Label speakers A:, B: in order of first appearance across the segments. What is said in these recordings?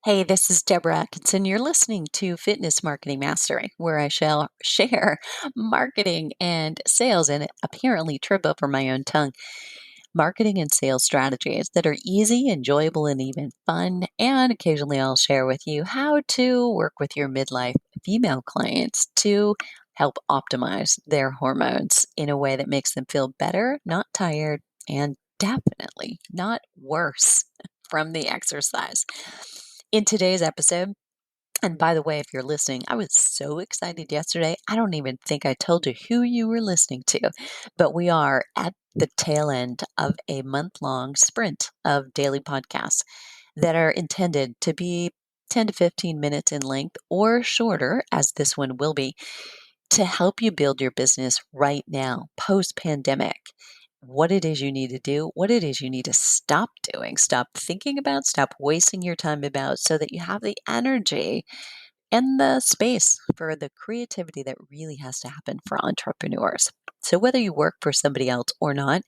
A: Hey, this is Deborah Atkinson. You're listening to Fitness Marketing Mastery, where I shall share marketing and sales and apparently trip over my own tongue. Marketing and sales strategies that are easy, enjoyable, and even fun. And occasionally I'll share with you how to work with your midlife female clients to help optimize their hormones in a way that makes them feel better, not tired, and definitely not worse from the exercise. In today's episode, and by the way, if you're listening, I was so excited yesterday. I don't even think I told you who you were listening to, but we are at the tail end of a month long sprint of daily podcasts that are intended to be 10 to 15 minutes in length or shorter, as this one will be, to help you build your business right now, post pandemic. What it is you need to do, what it is you need to stop doing, stop thinking about, stop wasting your time about, so that you have the energy and the space for the creativity that really has to happen for entrepreneurs. So, whether you work for somebody else or not,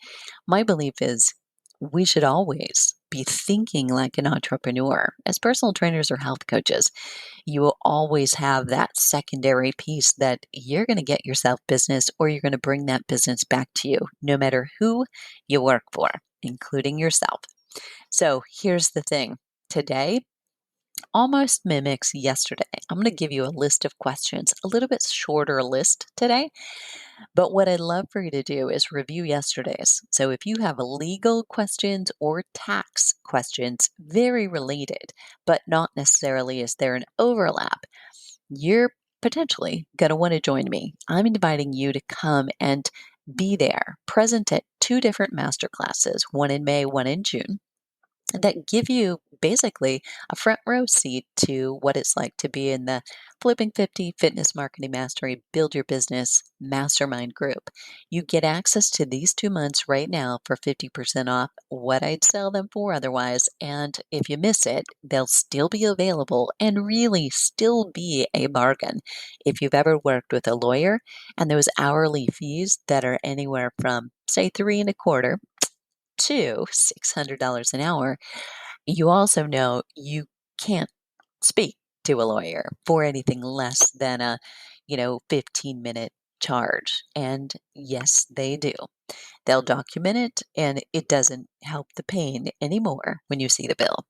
A: my belief is we should always be thinking like an entrepreneur. As personal trainers or health coaches, you will always have that secondary piece that you're going to get yourself business or you're going to bring that business back to you, no matter who you work for, including yourself. So, here's the thing today, almost mimics yesterday. I'm going to give you a list of questions, a little bit shorter list today. But what I'd love for you to do is review yesterday's. So if you have legal questions or tax questions, very related, but not necessarily is there an overlap, you're potentially going to want to join me. I'm inviting you to come and be there, present at two different masterclasses, one in May, one in June, that give you basically a front row seat to what it's like to be in the Flipping 50 Fitness Marketing Mastery Build Your Business Mastermind group. You get access to these 2 months right now for 50% off what I'd sell them for otherwise. And if you miss it, they'll still be available and really still be a bargain. If you've ever worked with a lawyer and those hourly fees that are anywhere from, say, three and a quarter to $600 an hour, you also know you can't speak to a lawyer for anything less than a, 15-minute charge. And yes, they do. They'll document it and it doesn't help the pain anymore when you see the bill.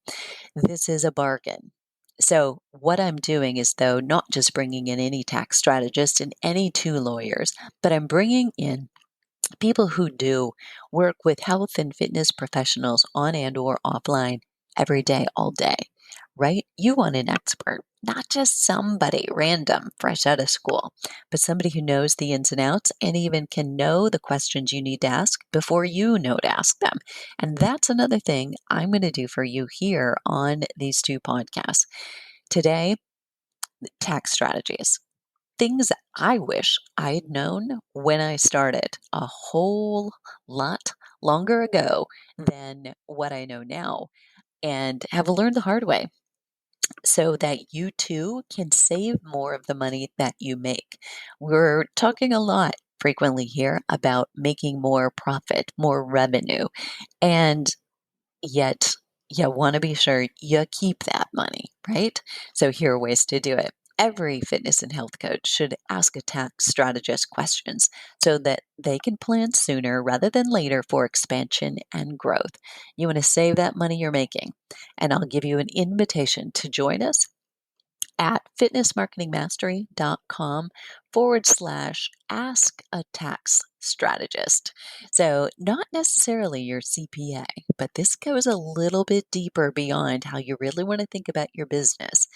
A: This is a bargain. So, what I'm doing is, though, not just bringing in any tax strategist and any two lawyers, but I'm bringing in people who do work with health and fitness professionals on and or offline every day, all day, right? You want an expert, not just somebody random fresh out of school, but somebody who knows the ins and outs and even can know the questions you need to ask before you know to ask them. And that's another thing I'm going to do for you here on these two podcasts. Today, tax strategies, things I wish I'd known when I started a whole lot longer ago than what I know now, and have learned the hard way so that you too can save more of the money that you make. We're talking a lot frequently here about making more profit, more revenue, and yet you want to be sure you keep that money, right? So here are ways to do it. Every fitness and health coach should ask a tax strategist questions so that they can plan sooner rather than later for expansion and growth. You want to save that money you're making, and I'll give you an invitation to join us at fitnessmarketingmastery.com/ ask a tax strategist. So, not necessarily your CPA, but this goes a little bit deeper beyond how you really want to think about your business.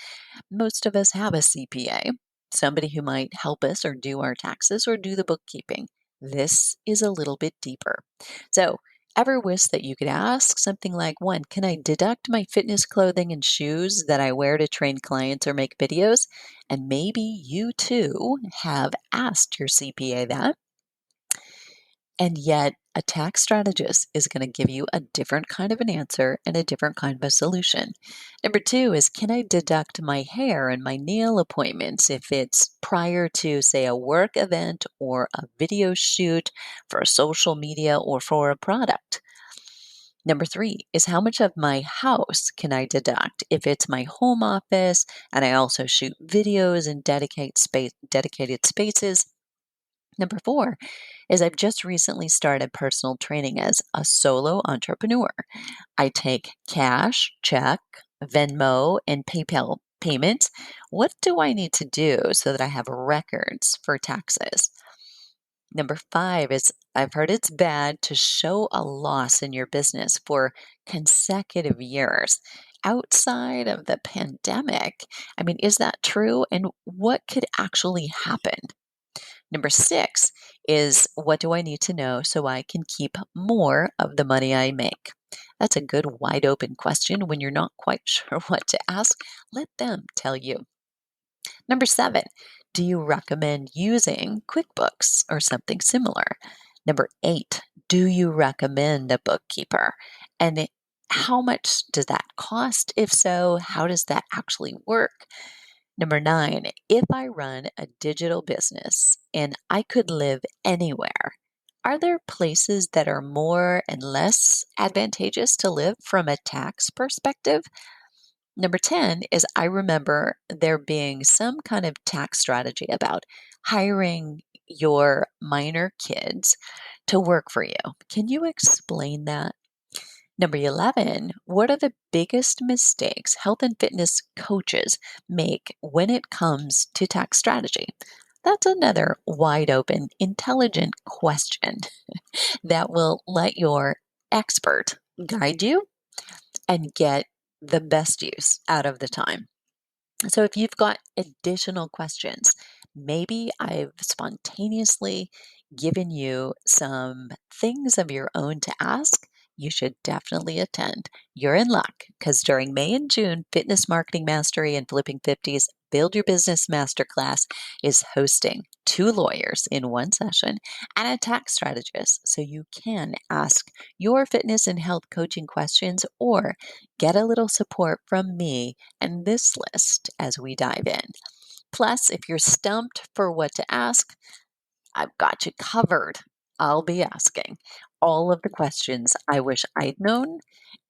A: Most of us have a CPA, somebody who might help us or do our taxes or do the bookkeeping. This is a little bit deeper. So, ever wish that you could ask something like, one, can I deduct my fitness clothing and shoes that I wear to train clients or make videos? And maybe you too have asked your CPA that. And yet, a tax strategist is going to give you a different kind of an answer and a different kind of a solution. Number two is, can I deduct my hair and my nail appointments if it's prior to, say, a work event or a video shoot for social media or for a product? Number three is how much of my house can I deduct if it's my home office and I also shoot videos in dedicated spaces. Number four is I've just recently started personal training as a solo entrepreneur. I take cash, check, Venmo, and PayPal payments. What do I need to do so that I have records for taxes? Number five is I've heard it's bad to show a loss in your business for consecutive years outside of the pandemic. I mean, is that true? And what could actually happen? Number six is what do I need to know so I can keep more of the money I make? That's a good wide open question when you're not quite sure what to ask. Let them tell you. Number seven, do you recommend using QuickBooks or something similar? Number eight, do you recommend a bookkeeper? And how much does that cost? If so, how does that actually work? Number nine, if I run a digital business and I could live anywhere, are there places that are more and less advantageous to live from a tax perspective? Number 10 is I remember there being some kind of tax strategy about hiring your minor kids to work for you. Can you explain that? Number 11, what are the biggest mistakes health and fitness coaches make when it comes to tax strategy? That's another wide open, intelligent question that will let your expert guide you and get the best use out of the time. So if you've got additional questions, maybe I've spontaneously given you some things of your own to ask, you should definitely attend. You're in luck because during May and June, Fitness Marketing Mastery and Flipping 50s Build Your Business Masterclass is hosting two lawyers in one session and a tax strategist so you can ask your fitness and health coaching questions or get a little support from me and this list as we dive in. Plus, if you're stumped for what to ask, I've got you covered. I'll be asking all of the questions I wish I'd known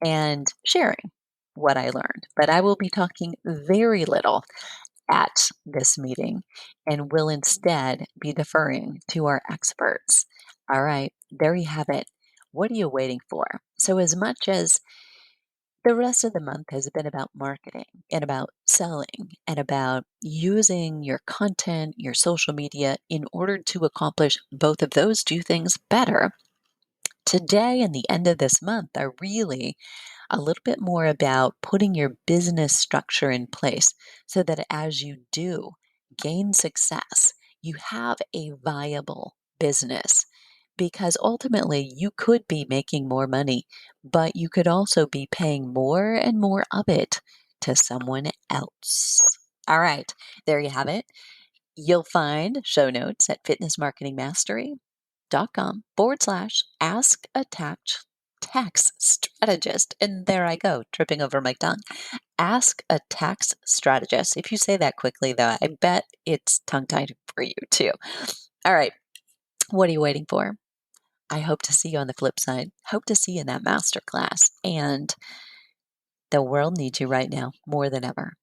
A: and sharing what I learned. But I will be talking very little at this meeting and will instead be deferring to our experts. All right, there you have it. What are you waiting for? So, as much as the rest of the month has been about marketing and about selling and about using your content, your social media in order to accomplish both of those two things better. Today and the end of this month are really a little bit more about putting your business structure in place so that as you do gain success, you have a viable business. Because ultimately, you could be making more money, but you could also be paying more and more of it to someone else. All right, there you have it. You'll find show notes at fitnessmarketingmastery.com/ask a tax strategist. And there I go, tripping over my tongue. Ask a tax strategist. If you say that quickly, though, I bet it's tongue tied for you too. All right, what are you waiting for? I hope to see you on the flip side. Hope to see you in that masterclass. And the world needs you right now more than ever.